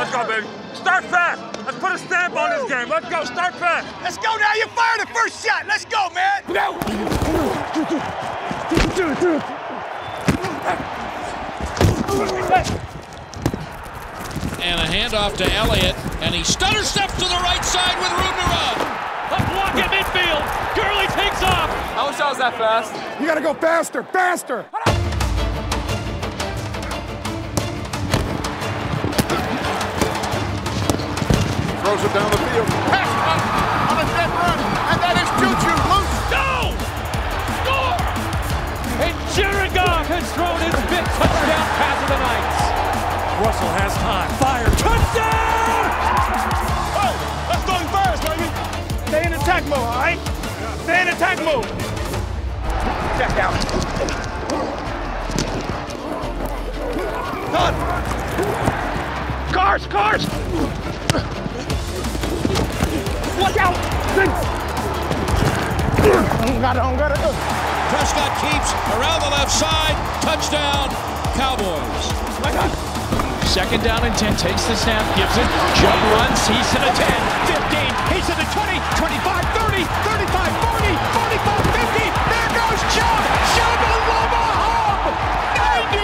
Let's go, baby. Start fast. Let's put a stamp on this game. Let's go. Start fast. Let's go now. You fired the first shot. Let's go, man. And a handoff to Elliott, and he stutter steps to the right side with room to run. A block at midfield. Gurley takes off. I wish I was that fast. You got to go faster, faster. Throws it down the field. Pass on a dead run, and that is Juju loose. Go! Score! And Jared Goff has thrown his fifth touchdown pass of the night. Russell has time. Fire. Touchdown! Hey, let's go fast, baby. Stay in attack mode, all right? Stay in attack mode. Check out. Done. Cars! Look out! Got it. Prescott keeps around the left side. Touchdown, Cowboys. Second down and 10, takes the snap, gives it, jump runs, he's to the 10, 15, he's to the 20, 25, 30, 35, 40, 45, 50, there goes Chubb! Shabba-lubba hub! 92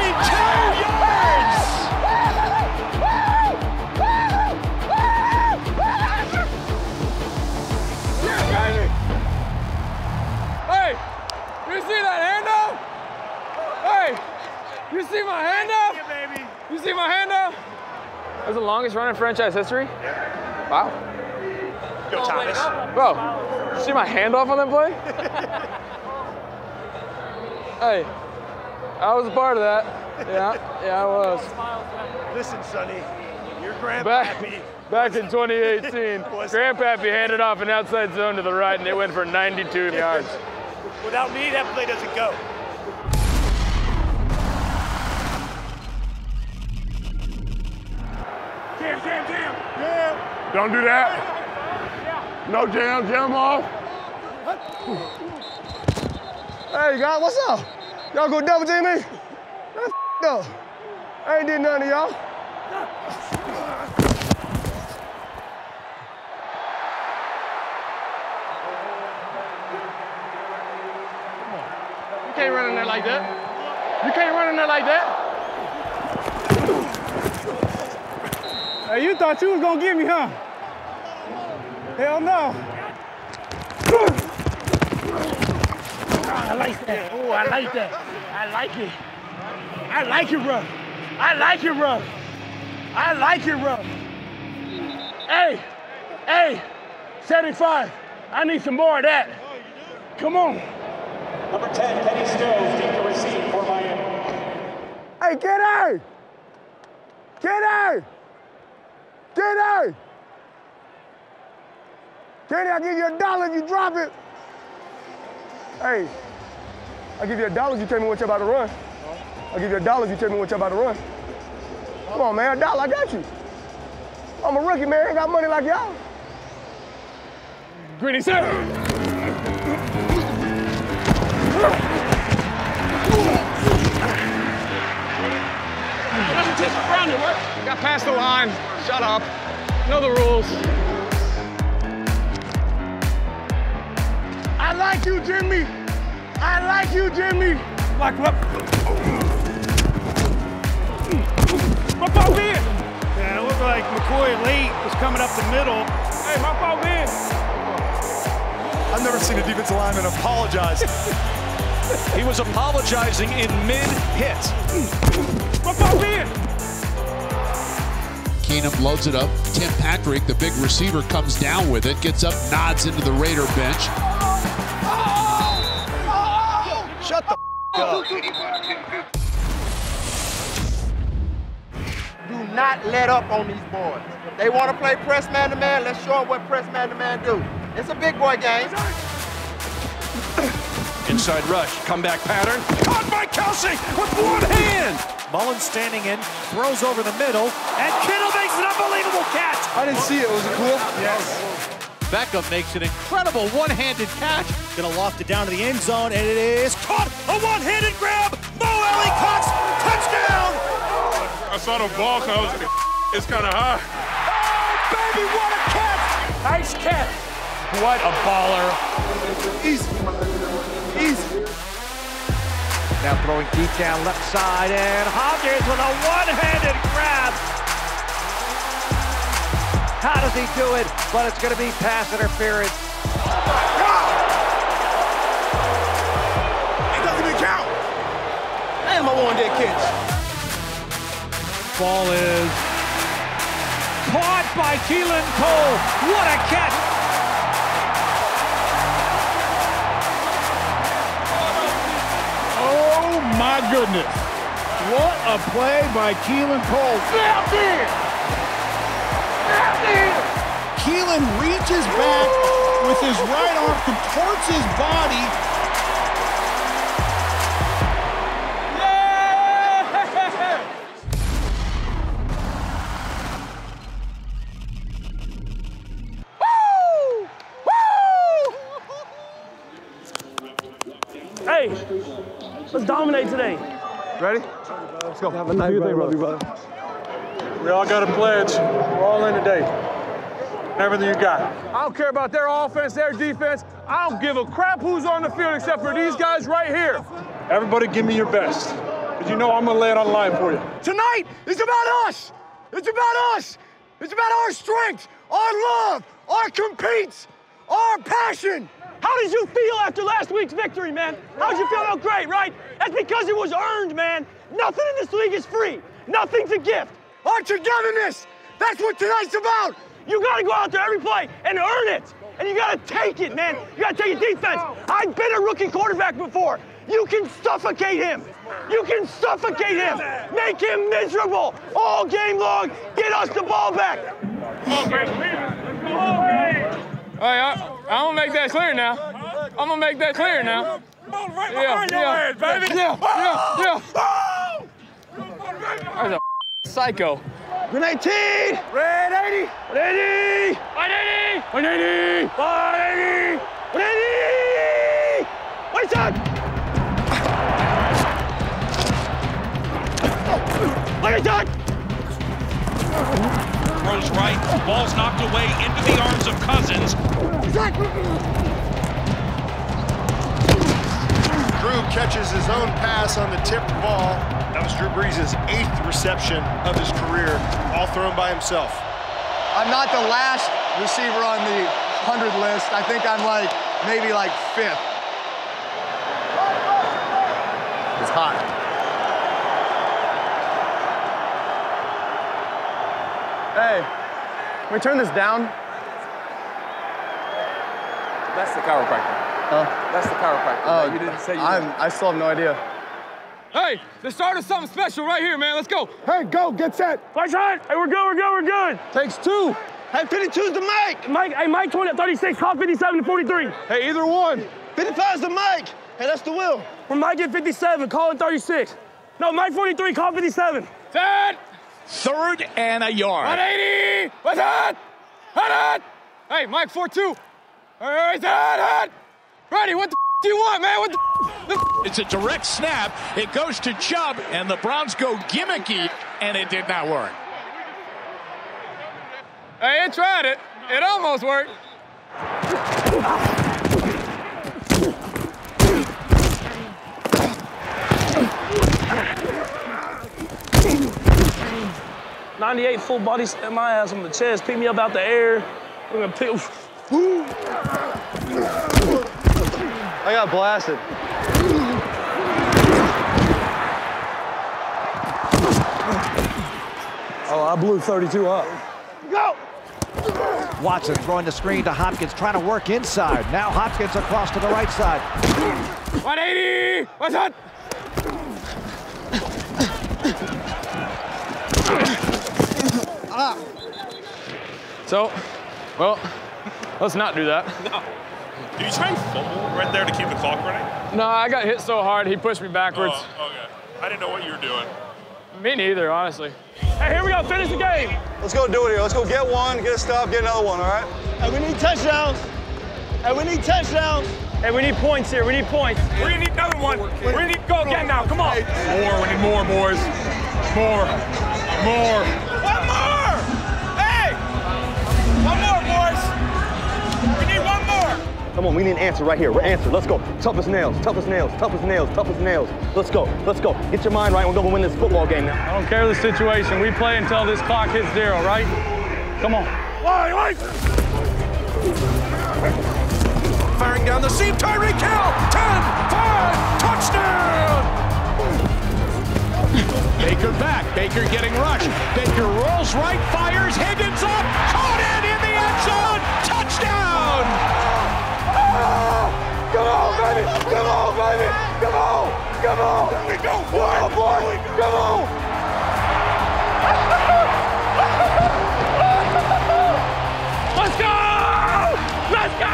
yards! Hey, you see that handoff? Hey, you see my handoff? You see my handoff? That's the longest run in franchise history? Wow. Go, Thomas. Bro, you see my handoff on that play? Hey, I was a part of that. Yeah, I was. Listen, Sonny, your grandpappy. Back in 2018, Grandpappy handed off an outside zone to the right, and it went for 92 yards. Without me, that play doesn't go. Jam. Yeah. Don't do that. No jam off. Hey, guys, what's up? Y'all go double team me? That's up. I ain't did none of y'all. You can't run in there like that. You can't run in there like that. Hey, you thought you was gonna get me, huh? Hell no. I like that. Oh, I like that. I like it. I like it, bro. I like it, bro. I like it, bro. Hey, 75. I need some more of that. Come on. Number 10, Kenny Stills, deep to receive for Miami. Hey, Kenny! Kenny, I'll give you $1 if you drop it. Hey, I'll give you $1 if you tell me what you're about to run. I'll give you $1 if you tell me what you're about to run. Come on, man, $1, I got you. I'm a rookie, man, I ain't got money like y'all. Gritty, sir. Got past the line. Shut up. Know the rules. I like you, Jimmy. Like what? My fault in. Yeah, it looked like McCoy late was coming up the middle. Hey, my fault in. I've never seen a defensive lineman apologize. He was apologizing in mid-hit. My fault in. Keenum loads it up. Tim Patrick, the big receiver, comes down with it, gets up, nods into the Raider bench. Shut the up. Do not let up on these boys. They want to play press man-to-man. Let's show them what press man-to-man do. It's a big boy game. Inside rush, comeback pattern. Caught by Kelsey with one hand. Mullins standing in, throws over the middle, and Kittle makes an unbelievable catch. I didn't see it. Was it cool? Yes. Beckham makes an incredible one-handed catch. Gonna loft it down to the end zone, and it is caught. A one-handed grab. Mo Alley-Cox, touchdown. I saw the ball come. It's kind of high. Oh, baby, what a catch! Nice catch. What a baller. Easy. Easy. Now throwing deep down left side, and Hopkins with a one-handed grab. How does he do it? But it's going to be pass interference. It doesn't even count. Damn, I won that catch. Ball is caught by Keelan Cole. What a catch! Oh, my goodness. What a play by Keelan Cole. Snap in! Snap in! Keelan reaches back with his right arm, contorts his body. Hey, let's dominate today. Ready? Let's go. Have a nice day, brother. We all got a pledge. We're all in today. Everything you got. I don't care about their offense, their defense. I don't give a crap who's on the field except for these guys right here. Everybody give me your best. Because you know I'm going to lay it on the line for you. Tonight is about us. It's about us. It's about our strength, our love, our competes, our passion. How did you feel after last week's victory, man? How did you feel? Oh, great, right? That's because it was earned, man. Nothing in this league is free. Nothing's a gift. Our togetherness. That's what tonight's about. You got to go out there every play and earn it. And you got to take it, man. You got to take it defense. I've been a rookie quarterback before. You can suffocate him. You can suffocate him. Make him miserable all game long. Get us the ball back. Hey, I'm gonna make that clear now. I'm gonna make that clear now. Right behind your ass, baby. Yeah. That's a psycho. 118. Red 80. 180. 180. 180. 180. 180. Wait, son. Wait, son. Throws right, ball's knocked away into the arms of Cousins. Drew catches his own pass on the tipped ball. That was Drew Brees' 8th reception of his career, all thrown by himself. I'm not the last receiver on the 100 list. I think I'm maybe 5th. It's hot. Hey, can we turn this down? That's the chiropractor. That's the chiropractor. Oh, you didn't say you I still have no idea. Hey, the start of something special right here, man. Let's go. Hey, go, get set. Lights hot. Hey, we're good. Takes 2. Hey, 52's the Mike. Mike 20 at 36, call 57 to 43. Hey, either one. 55's the Mike. Hey, that's the Will. We're Mike at 57, call it 36. No, Mike 43, call 57. Set. 3rd and a yard. 180. What's that? Hot. Hey, Mike 4-2. All right, hot. Ready, what the do you want, man? What the It's a direct snap. It goes to Chubb, and the Browns go gimmicky, and it did not work. Hey, it tried it. It almost worked. '98 full body set my ass on the chest, pick me up out the air. We're gonna pick. I got blasted. Oh, I blew 32 up. Go! Watson throwing the screen to Hopkins, trying to work inside. Now Hopkins across to the right side. 180! What's that? So, well, let's not do that. No. Did you try and fumble right there to keep the clock running? No, I got hit so hard, he pushed me backwards. Oh, okay. I didn't know what you were doing. Me neither, honestly. Hey, here we go, finish the game. Let's go do it here. Let's go get one, get a stop, get another one, all right? Hey, we need touchdowns. Hey, we need touchdowns. Hey, we need points here, we need points. We're gonna need another one. We're gonna need to go again now, come on. More, we need more, boys. More. One more. Come on, we need an answer right here. We're answer. Let's go. Tough as nails, tough as nails, tough as nails, tough as nails. Let's go. Let's go. Get your mind right. We're going to win this football game now. I don't care the situation. We play until this clock hits 0, right? Come on. Firing down the seam, Tyreek Hill, 10-5, touchdown! Baker back, Baker getting rushed. Baker rolls right, fires, Higgins up, caught in the end zone, touchdown! Come on, baby! Come on, baby! Come on! Come on! There we go! Oh, boy! Come on! Let's go! Let's go!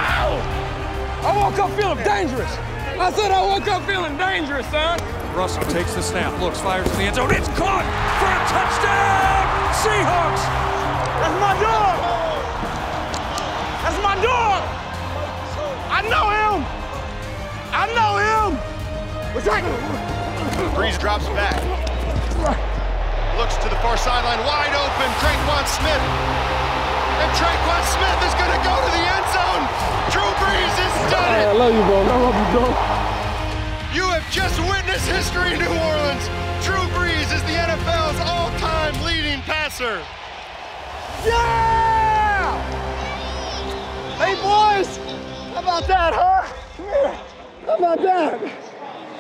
I woke up feeling dangerous. I said I woke up feeling dangerous, son. Russell takes the snap, looks, fires in the end zone. It's caught for a touchdown! Seahawks! That's my dog! That's my dog! I know him! I know him! What's that? Breeze drops back. Looks to the far sideline, wide open. Traquan Smith. And Traquan Smith is going to go to the end zone. Drew Brees has done it. I love you, bro. I love you, bro. You have just witnessed history in New Orleans. Drew Brees is the NFL's all-time leading passer. Yeah! Hey, boys! How about that, huh? Come here. How about that?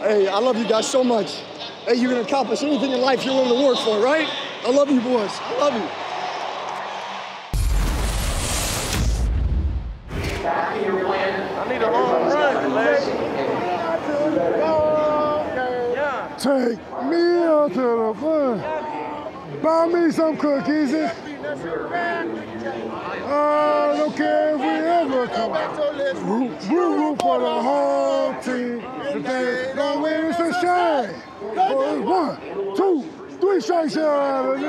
Hey, I love you guys so much. Hey, you're gonna accomplish anything in life you're willing to work for, right? I love you, boys. I love you. I need a long run, man. Take me out to the fun. Buy me some cookies. I don't care if we ever come. Root for the whole team. If they don't win, it's a shame. 1, 2, 3 strikes out of the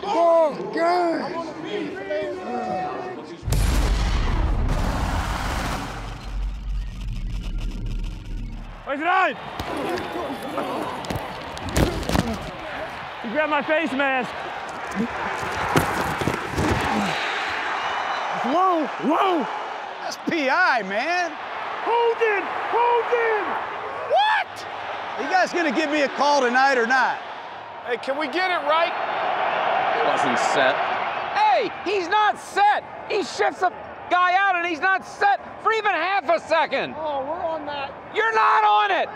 ball game. Where's it on? You grab my face mask. Whoa, whoa. That's PI, man. Hold it! What? Are you guys gonna give me a call tonight or not? Hey, can we get it right? Wasn't set. Hey, he's not set. He shifts a guy out and he's not set for even half a second. Oh, we're on that. You're not on it.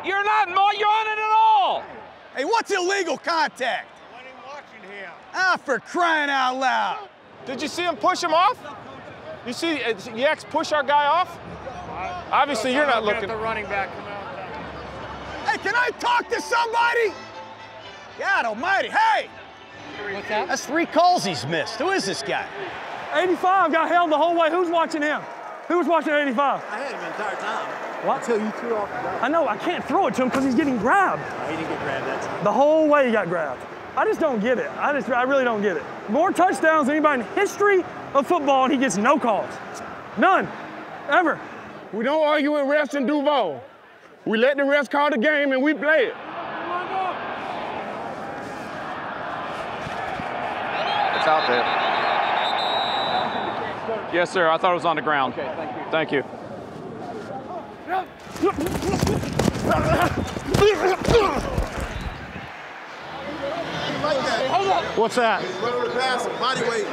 You're not on it at all. Hey, what's illegal contact? I wasn't watching him. Ah, for crying out loud. Did you see him push him off? You see Yex push our guy off? Obviously, you're not looking. The running back come out. Hey, can I talk to somebody? God almighty, hey! What's that? That's 3 calls he's missed. Who is this guy? 85 got held the whole way. Who's watching him? Who was watching 85? I had him the entire time. What? Until you threw off the ground. I know, I can't throw it to him because he's getting grabbed. Oh, he didn't get grabbed that time. The whole way he got grabbed. I just don't get it. I really don't get it. More touchdowns than anybody in the history of football, and he gets no calls. None. Ever. We don't argue with refs in Duval. We let the refs call the game and we play it. It's out there. Yes, sir. I thought it was on the ground. Okay, thank you. What's that? Body weight.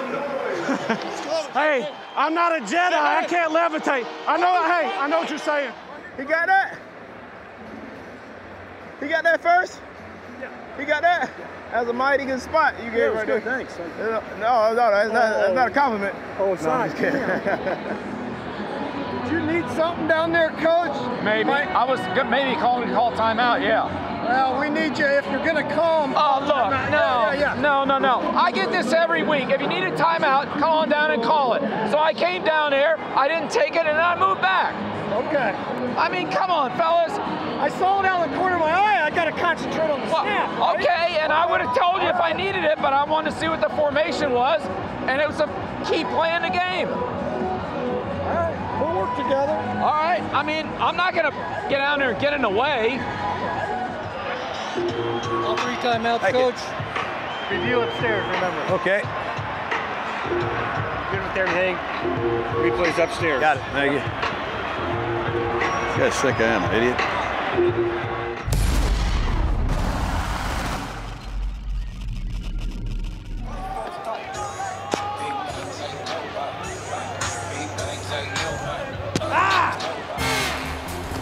Hey, I'm not a Jedi. I can't levitate. I know what you're saying. He got that? He got that first? Yeah. He got that? That's a mighty good spot you gave right there. Thanks. No, that's not a compliment. Oh, it's not. Did you need something down there, Coach? Maybe. I was maybe calling to call timeout, yeah. Well, we need you if you're going to come. Oh, look, no. I get this every week. If you need a timeout, call on down and call it. So I came down there, I didn't take it, and I moved back. Okay. I mean, come on, fellas. I saw it out of the corner of my eye. I got to concentrate on the snap. Right? Okay, and I would have told you if I needed it, but I wanted to see what the formation was, and it was a key play in the game. All right, we'll work together. All right, I mean, I'm not going to get out there and get in the way. All 3 timeouts, Coach. Review upstairs, remember. Okay. Good with everything. Replays upstairs. Got it. Thank you. Guy's sick, I am, idiot.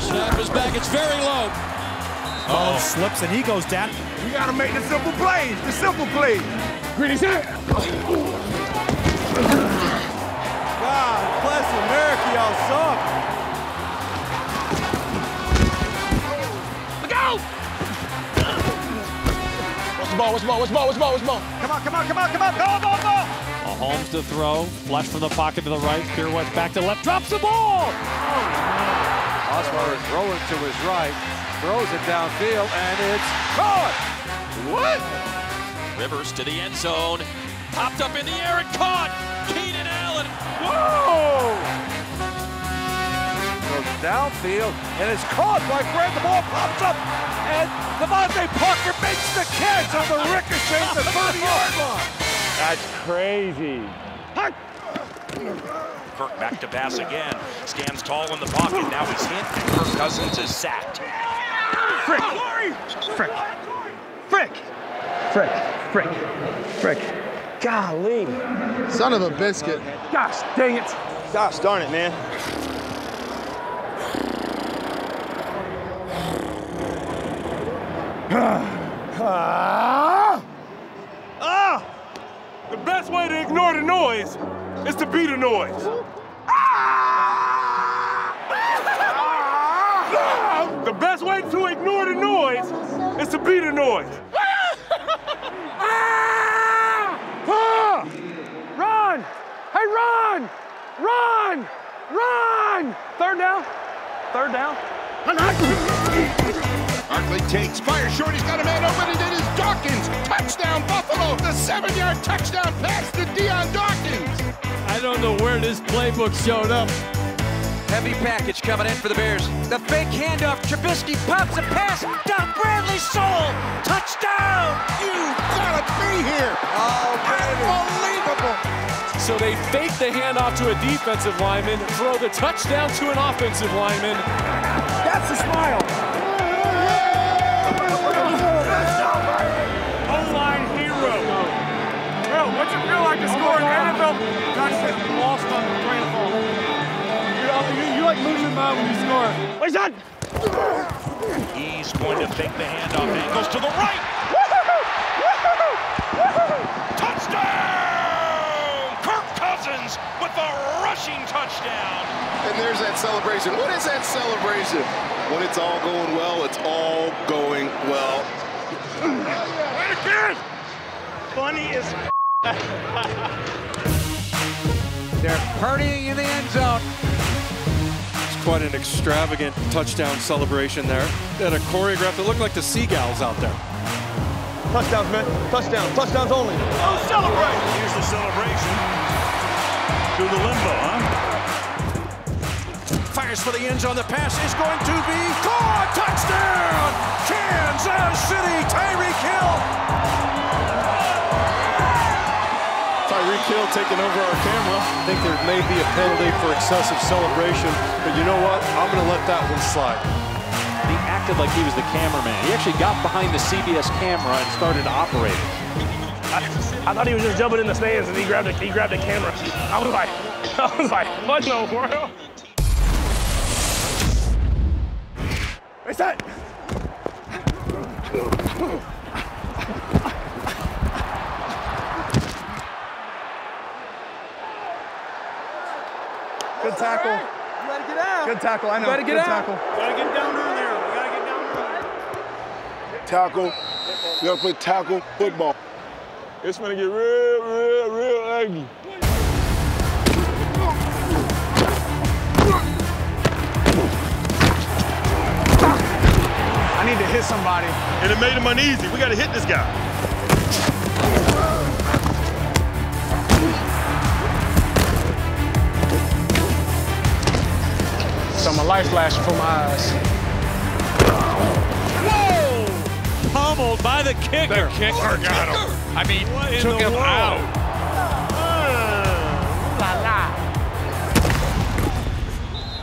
Snap is back. It's very low. Oh, slips and he goes down. You gotta make the simple plays. The simple plays. Greedy set. God bless America, y'all suck. Look out! What's the ball? What's the ball? What's the ball? What's the ball? What's the ball? Come on, come on, come on, come on. Go. Mahomes to throw. Flush from the pocket to the right. Pirouettes back to left. Drops the ball. Osweiler throwing to his right. Throws it downfield, and it's caught. What? Rivers to the end zone. Popped up in the air and caught. Keenan Allen. Whoa! Goes downfield, and it's caught by Grant. The ball pops up, and Devontae Parker makes the catch on the ricochet at the 30-yard line. That's crazy. Kirk back to pass again. Stands tall in the pocket. Now he's hit, and Kirk Cousins is sacked. Frick. Frick. Frick. Frick. Frick. Frick. Golly. Son of a biscuit. Gosh dang it. Gosh darn it, man. The best way to ignore the noise is to be the noise. The best way to ignore the noise is to be the noise. Run! Hey, run! Run! Run! Third down. Third down. Barkley takes, fires short, he's got a man open, and it is Dawkins. Touchdown, Buffalo. The 7-yard touchdown pass to Dion Dawkins. I don't know where this playbook showed up. Heavy package coming in for the Bears. The fake handoff. Trubisky pops a pass down Bradley Soul. Touchdown! You gotta be here. Oh, unbelievable. So they fake the handoff to a defensive lineman, throw the touchdown to an offensive lineman. That's a smile. O-line hero. Bro, what's it feel like to score in the NFL? Gosh, lost on the train of thought. You like losing your mind when you score. Wait, son. He's going to fake the handoff. Angles to the right. Touchdown! Kirk Cousins with a rushing touchdown. And there's that celebration. What is that celebration? When it's all going well, it's all going well. Right again! Funny as They're partying in the end zone. Quite an extravagant touchdown celebration there. They had a choreograph that looked like the Seagulls out there. Touchdowns, man. Touchdowns. Touchdowns only. Oh, celebrate! Here's the celebration. To the limbo, huh? Fires for the end zone. The pass is going to be caught. Touchdown! Kansas City. Tyreek Hill. Tyreek Hill taking over our camera. I think there may be a penalty for excessive celebration, but you know what? I'm going to let that one slide. He acted like he was the cameraman. He actually got behind the CBS camera and started operating. I thought he was just jumping in the stands and he grabbed the camera. I was like, what in the world? What's that? Good tackle. You gotta get out. Good tackle, I know. Gotta get Good out. tackle. Gotta get down in there. We gotta get down there. Tackle. You gotta play tackle football. It's gonna get real ugly. I need to hit somebody. And it made him uneasy. We gotta hit this guy. So my light flashing from my eyes. Whoa! Pummeled by the kicker. The kicker got him. I mean, Took him out.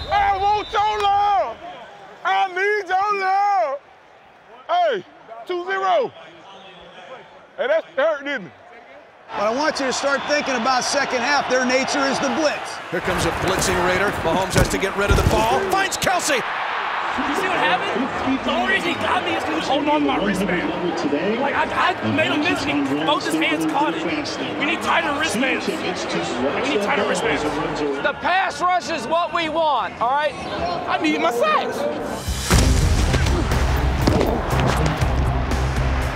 I won't so long. need your love. Hey, 2-0. Hey, that hurt, didn't it? But I want you to start thinking about second half. Their nature is the blitz. Here comes a blitzing Raider. Mahomes has to get rid of the ball. Finds Kelsey. You see what happened? The only reason he got me is because he was holding on to my wristband. Like, I made him miss it. Both his hands caught it. We need tighter wristbands. We need tighter wristbands. The pass rush is what we want, all right? I need my sacks.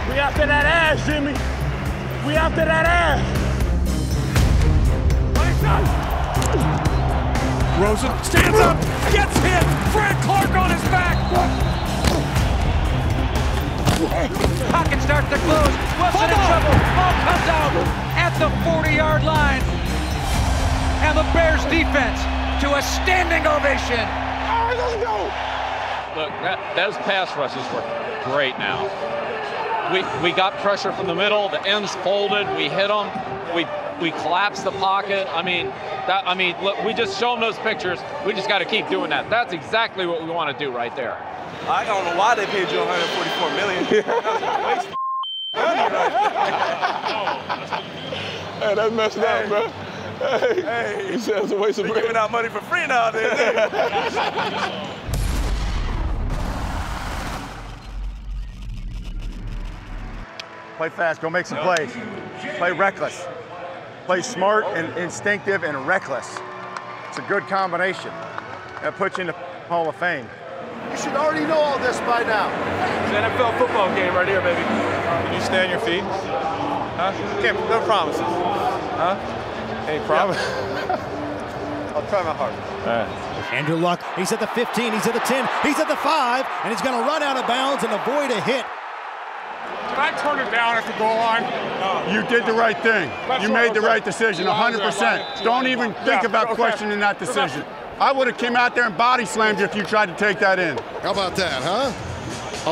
We after that ass, Jimmy. We after that ass. Rosen stands up, gets hit. Fred Clark on his back. Pocket starts to close. Wilson in trouble. Ball comes out at the 40-yard line. And the Bears defense to a standing ovation. All right, let's go. Look, those pass rushes were great now. We got pressure from the middle. The ends folded. We hit them. We collapsed the pocket. I mean, look, we just show them those pictures. We just got to keep doing that. That's exactly what we want to do right there. I don't know why they paid you $144 million. Hey, that's messed up, bro. Hey, he said it's a waste of bread. Giving out money for free now, dude. Play fast, go make some plays. Play reckless. Play smart and instinctive and reckless. It's a good combination. That puts you in the Hall of Fame. You should already know all this by now. It's an NFL football game right here, baby. Can you stay on your feet? Huh? No promises. Huh? Any promise? I'll try my hardest. Andrew Luck, he's at the 15, he's at the 10, he's at the 5, and he's going to run out of bounds and avoid a hit. Did I turn it down at the goal line? You did the right thing. You made the right decision, 100%. Don't even think about questioning that decision. I would have came out there and body slammed you if you tried to take that in. How about that, huh?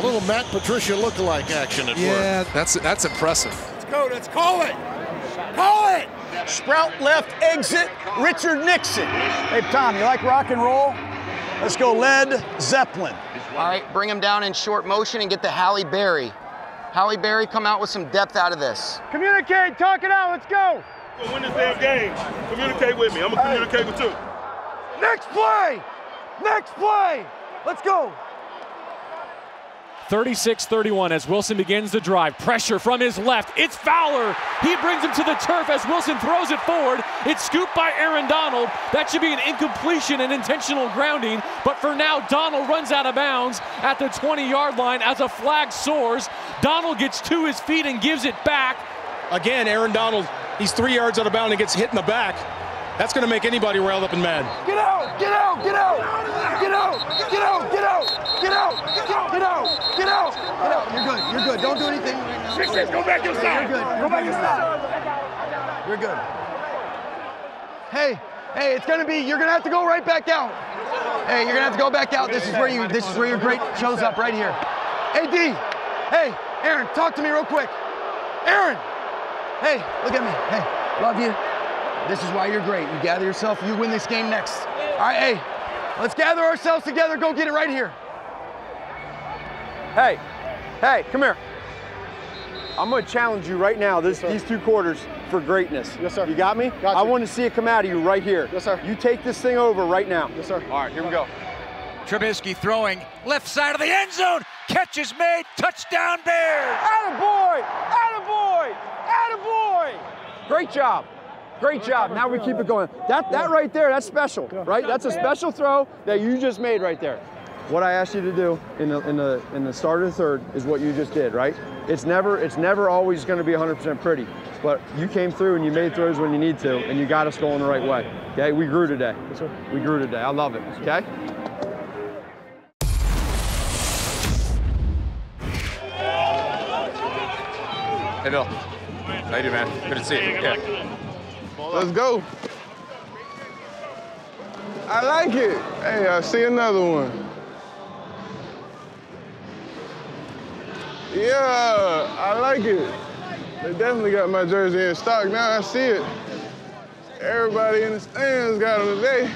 A little Matt Patricia lookalike action at work. That's impressive. Let's go, let's call it. Call it. Sprout left exit, Richard Nixon. Hey, Tom, you like rock and roll? Let's go Led Zeppelin. All right, bring him down in short motion and get to Halle Berry. Halle Berry, come out with some depth out of this. Communicate, talk it out, let's go. We'll win this damn game. Communicate with me. I'm going to communicate with you. Next play! Next play! Let's go! 36-31 as Wilson begins the drive. Pressure from his left. It's Fowler. He brings him to the turf as Wilson throws it forward. It's scooped by Aaron Donald. That should be an incompletion and intentional grounding. But for now, Donald runs out of bounds at the 20-yard line as a flag soars. Donald gets to his feet and gives it back. Again, Aaron Donald, he's 3 yards out of bounds and gets hit in the back. That's going to make anybody riled up and mad. Get out! Get out! Get out! Get out! Get out! Get out! Get out! Get out! Get out! Get out! Get out! You're good. You're good. Don't do anything right now. 6-6, go back inside. You're good. Go back inside. You're good. Hey, it's gonna be. You're gonna have to go right back out. Hey, you're gonna have to go back out. This is where your great shows up right here. Hey, D. Hey, Aaron, talk to me real quick. Aaron. Hey, look at me. Hey, love you. This is why you're great. You gather yourself, you win this game next. All right, hey, let's gather ourselves together, go get it right here. Hey, come here. I'm going to challenge you right now, these 2 quarters, for greatness. Yes, sir. You got me? Got you. I want to see it come out of you right here. Yes, sir. You take this thing over right now. Yes, sir. All right, here we go. Trubisky throwing left side of the end zone. Catch is made. Touchdown Bears. Attaboy! Attaboy! Attaboy! Great job. Great job. Now we keep it going. That right there, that's special, right? That's a special throw that you just made right there. What I asked you to do in the start of the third is what you just did, right? It's never always going to be 100% pretty, but you came through and you made throws when you need to, and you got us going the right way. Okay, we grew today. We grew today. I love it. Okay. Hey, Bill. How you doing, man? Good to see you. Yeah. Let's go. I like it. Hey, I see another one. Yeah, I like it. They definitely got my jersey in stock. Now I see it. Everybody in the stands got them today.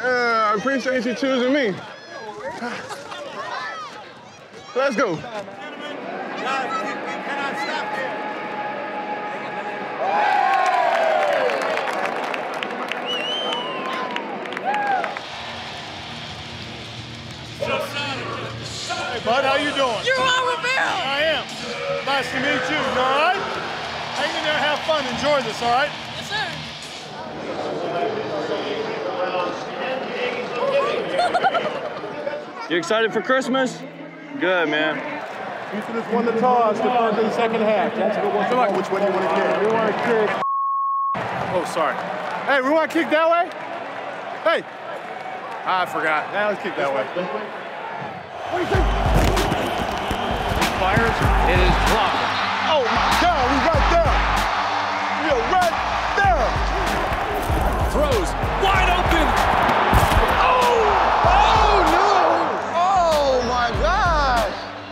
I appreciate you choosing me. Let's go. Hey, bud, how you doing? You're on Rivera. I am. Nice to meet you. You all right? Hang in there, have fun, enjoy this, all right? Yes, sir. You excited for Christmas? Good, man. Houston has won the toss to front in the second half. Jacksonville wants to know which way you want to kick. We want to kick. Oh, sorry. Hey, we want to kick that way? Hey. I forgot. Now let's kick that way. What do you think? Fires. It is blocked. Oh, my God. He's right there. You're right there. Throws. Wide open.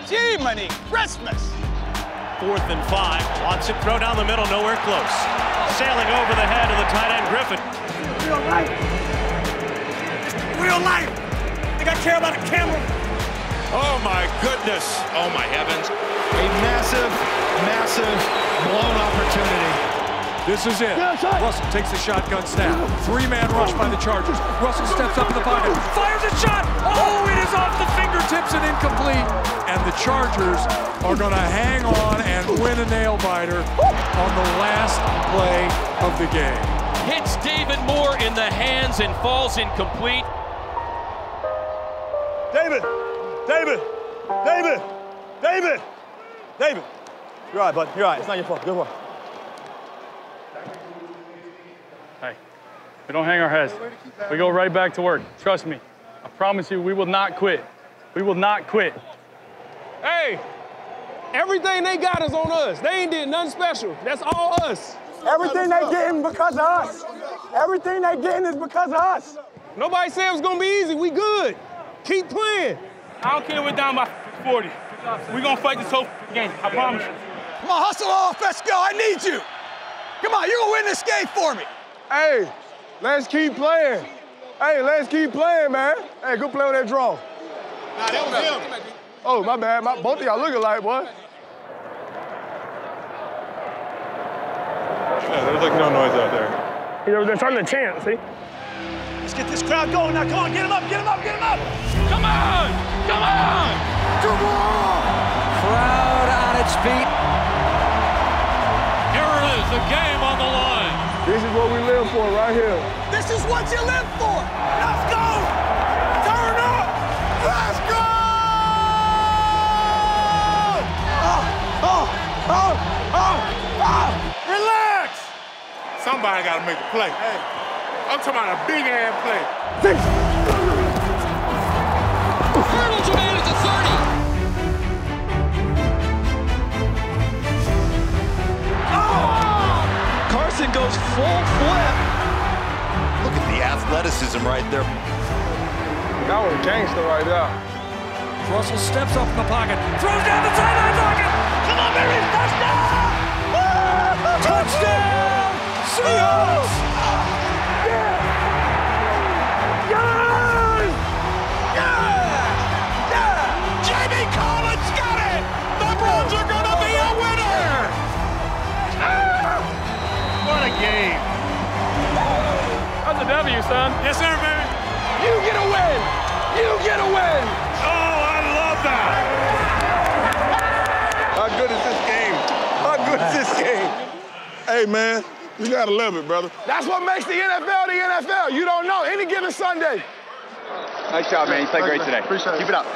Jiminy Christmas! 4th and 5. Watson throw down the middle, nowhere close. Sailing over the head of the tight end Griffin. Real life. Real life. Think I care about a camera? Oh my goodness. Oh my heavens. A massive, massive blown opportunity. This is it. Russell takes the shotgun snap. 3-man rush by the Chargers. Russell steps up in the pocket. Fires a shot. Oh, it is off the fingertips and incomplete. And the Chargers are going to hang on and win a nail-biter on the last play of the game. Hits David Moore in the hands and falls incomplete. David! David! David! David! David! You're all right, bud. You're all right. It's not your fault. Good one. Hey, we don't hang our heads. We go right back to work. Trust me. I promise you, we will not quit. We will not quit. Hey, everything they got is on us. They ain't did nothing special. That's all us. Everything they getting because of us. Everything they getting is because of us. Nobody said it was gonna be easy. We good. Keep playing. I don't care if we're down by 40. We're going to fight this whole game. I promise you. Come on, hustle off. Let's go. I need you. Come on, you're going to win this game for me. Hey, let's keep playing. Hey, let's keep playing, man. Hey, go play on that draw. Nah, that was him. Oh, my bad. Both of y'all look alike, boy. Yeah, there's like no noise out there. They're trying to chant, see? Let's get this crowd going now. Come on, get him up, get him up, get him up. Come on! Come on! Come on! Crowd on its feet. Here it is, the game on the line. This is what we live for right here. This is what you live for. Let's go! Turn up! Let's go! Relax! Somebody got to make a play. Hey, I'm talking about a big-hand play. Cardinals are made at the 30. Carson goes full flip. Look at the athleticism right there. That was gangster right there. Russell steps up in the pocket, throws down the sideline pocket. Come on, baby! Touchdown! Touchdown! Seahawks! Jamie Collins got it! The Browns are going to be a winner! What a game. That's a W, son. Yes, sir, baby. You get a win! You get a win! Oh, I love that. How good is this game? How good is this game? Hey, man, you gotta love it, brother. That's what makes the NFL the NFL. You don't know. Any given Sunday. Nice job, man. You played great today. Appreciate it. Keep it up.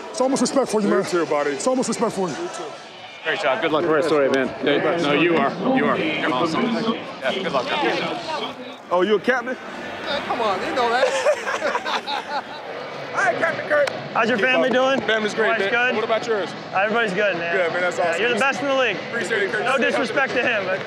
It's almost respect for you, man. You too, buddy. It's almost respect for you. Great job. Good luck the rest of the way, man. No, you are. You are. You're awesome. Yeah, good luck. Oh, you a captain? Come on, you know that. Hi, Captain Kirk. How's your family doing? Family's great, man. Good? What about yours? Everybody's good, man. Good, man. That's awesome. You're the best in the league. Appreciate it, Kirk. No disrespect to him. But...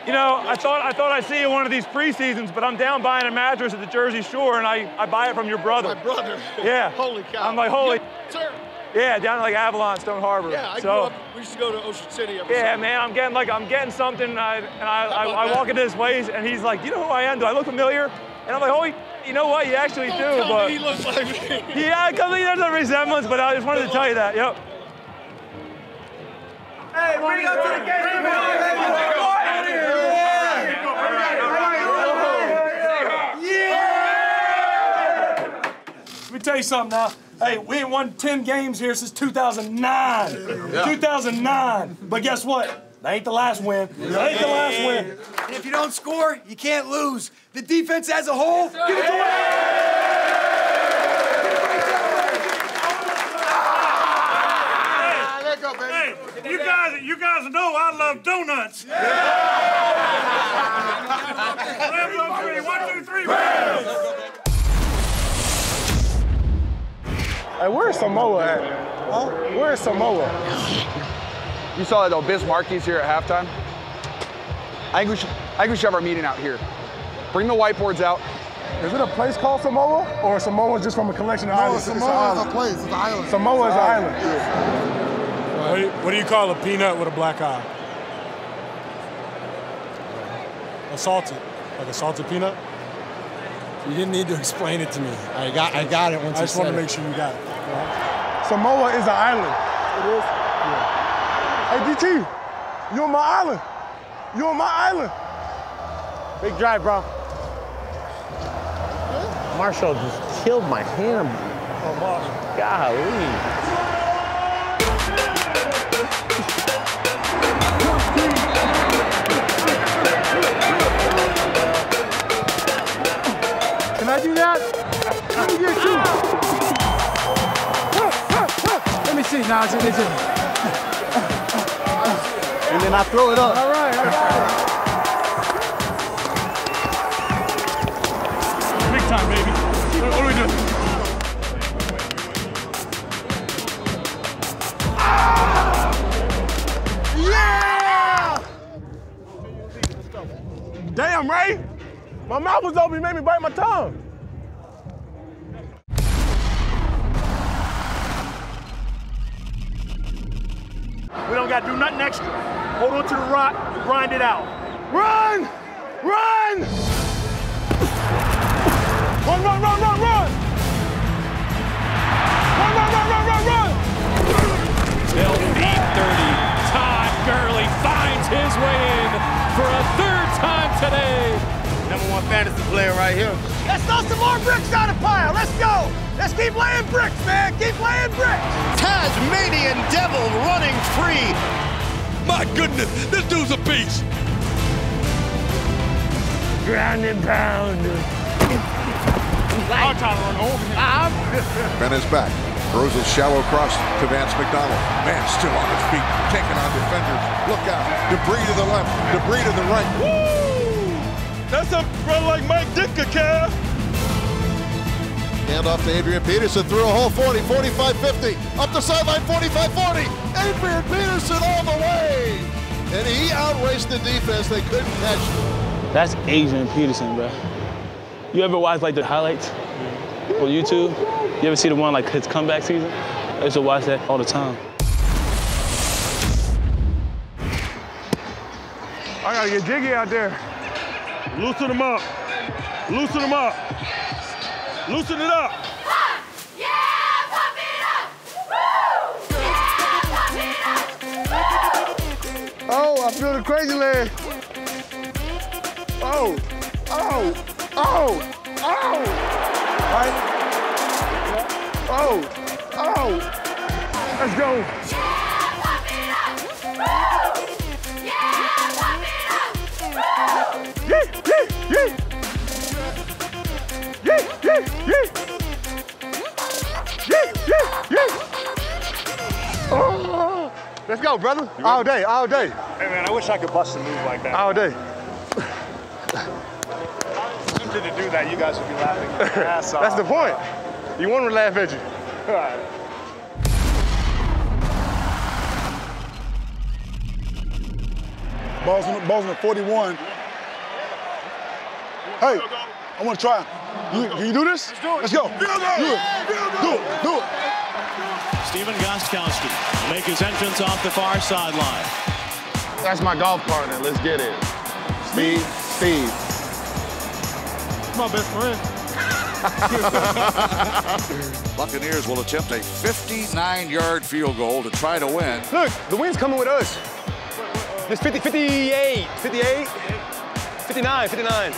You know, I thought I'd see you one of these preseasons, but I'm down buying a mattress at the Jersey Shore, and I buy it from your brother. My brother. Yeah. Holy cow. I'm like, holy. Yeah, sir. Yeah, down at like Avalon, Stone Harbor. Yeah, I grew up. We used to go to Ocean City every Yeah, summer. man, I'm getting something, and I walk into this place, and he's like, "You know who I am? Do I look familiar?" And I'm like, "Holy, You know what? You actually do, but he looks like me. Yeah, there's a resemblance, but I just wanted to tell you that. Yep. Hey, bring up to the game. Let me tell you something now. Hey, we ain't won 10 games here since 2009. 2009. But guess what? That ain't the last win. That ain't the last win. And if you don't score, you can't lose. The defense as a whole, give it to Hey, you guys know I love donuts. Rams on 3. 1, 2, 3. Rams. Hey, where's Samoa at? Huh? Where's Samoa? You saw that though, Bismarcki's here at halftime. I think we should have our meeting out here. Bring the whiteboards out. Is it a place called Samoa, or Samoa just from a collection of islands? Samoa is a place. It's an island. Samoa is an island. What do you call a peanut with a black eye? A salted, like a salted peanut. You didn't need to explain it to me. I got it once. I just want to make sure you got it. Samoa is an island. It is. Yeah. Hey DT, you on my island? You on my island? Big drive, bro. Marshall just killed my hand. Oh, golly. Can I do that? Let me get you. Let me see. Nah, it's in. And then I throw it up. All right. Big time, baby. What do we do? Yeah! Damn, Ray. My mouth was open. You made me bite my tongue. We don't got to do nothing extra. Hold on to the rock, grind it out. Run! Run! Run, run, run, run, run! Run, run, run, run, run, run! They'll beat 30. Todd Gurley finds his way in for a third time today. #1 fantasy player right here. Let's throw some more bricks on the pile. Let's go. Let's keep laying bricks, man. Keep laying bricks. Tasmanian Devil running free. My goodness, this dude's a beast. Ground and pound. I'm trying to run over him. Ben is back. Throws a shallow cross to Vance McDonald. Man still on his feet, taking on defenders. Look out. Debris to the left, debris to the right. Woo! That's a run like Mike Ditka, Kev. Hand off to Adrian Peterson through a hole 40, 45, 50. Up the sideline, 45, 40. Adrian Peterson all the way. And he outraced the defense. They couldn't catch him. That's Adrian Peterson, bro. You ever watch like the highlights on YouTube? You ever see the one like his comeback season? I used to watch that all the time. I gotta get jiggy out there. Loosen him up. Loosen him up. Loosen it up. Oh, I feel the crazy leg. Oh, oh, oh, oh. Right. Oh, oh. Let's go. Yeah, yeah, yeah. Yeah, yeah, yeah. Yeah, yeah, yeah. Oh. Let's go, brother. All day, all day. Hey, man, I wish I could bust a move like that. All day. Tempted to do that, you guys would be laughing your ass off. That's the point. You want them to laugh at you. All right. Ball's on the 41. Hey, I want to try. Can you do this? Let's go. Do it. Do it. Stephen Gostkowski will make his entrance off the far sideline. That's my golf partner. Let's get it. Steve. My best friend. Buccaneers will attempt a 59-yard field goal to try to win. Look, the win's coming with us. It's 58, 58, 59, 59.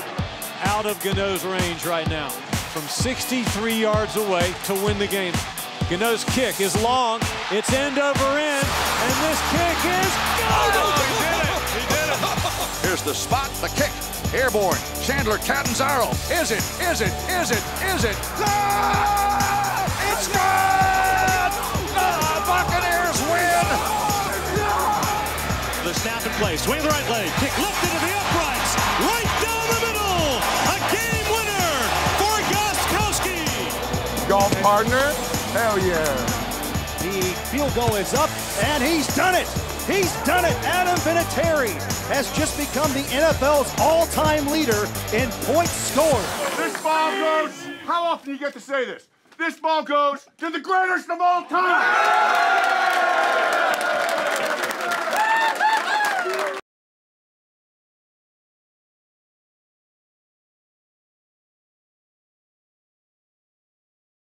Out of Gano's range right now. From 63 yards away to win the game. Gano's kick is long. It's end over end. And this kick is good! He did it! Here's the spot, the kick. Airborne. Chandler Catanzaro. Is it? Is it? Is it? Is it? Ah! It's good! The Buccaneers win! The snap in play. Swing the right leg. Kick lifted to the uprights. Right down the middle. A game winner for Gostkowski. Golf partner. Hell yeah. The field goal is up, and he's done it. He's done it. Adam Vinatieri has just become the NFL's all-time leader in points scored. This ball goes, how often do you get to say this? This ball goes to the greatest of all time.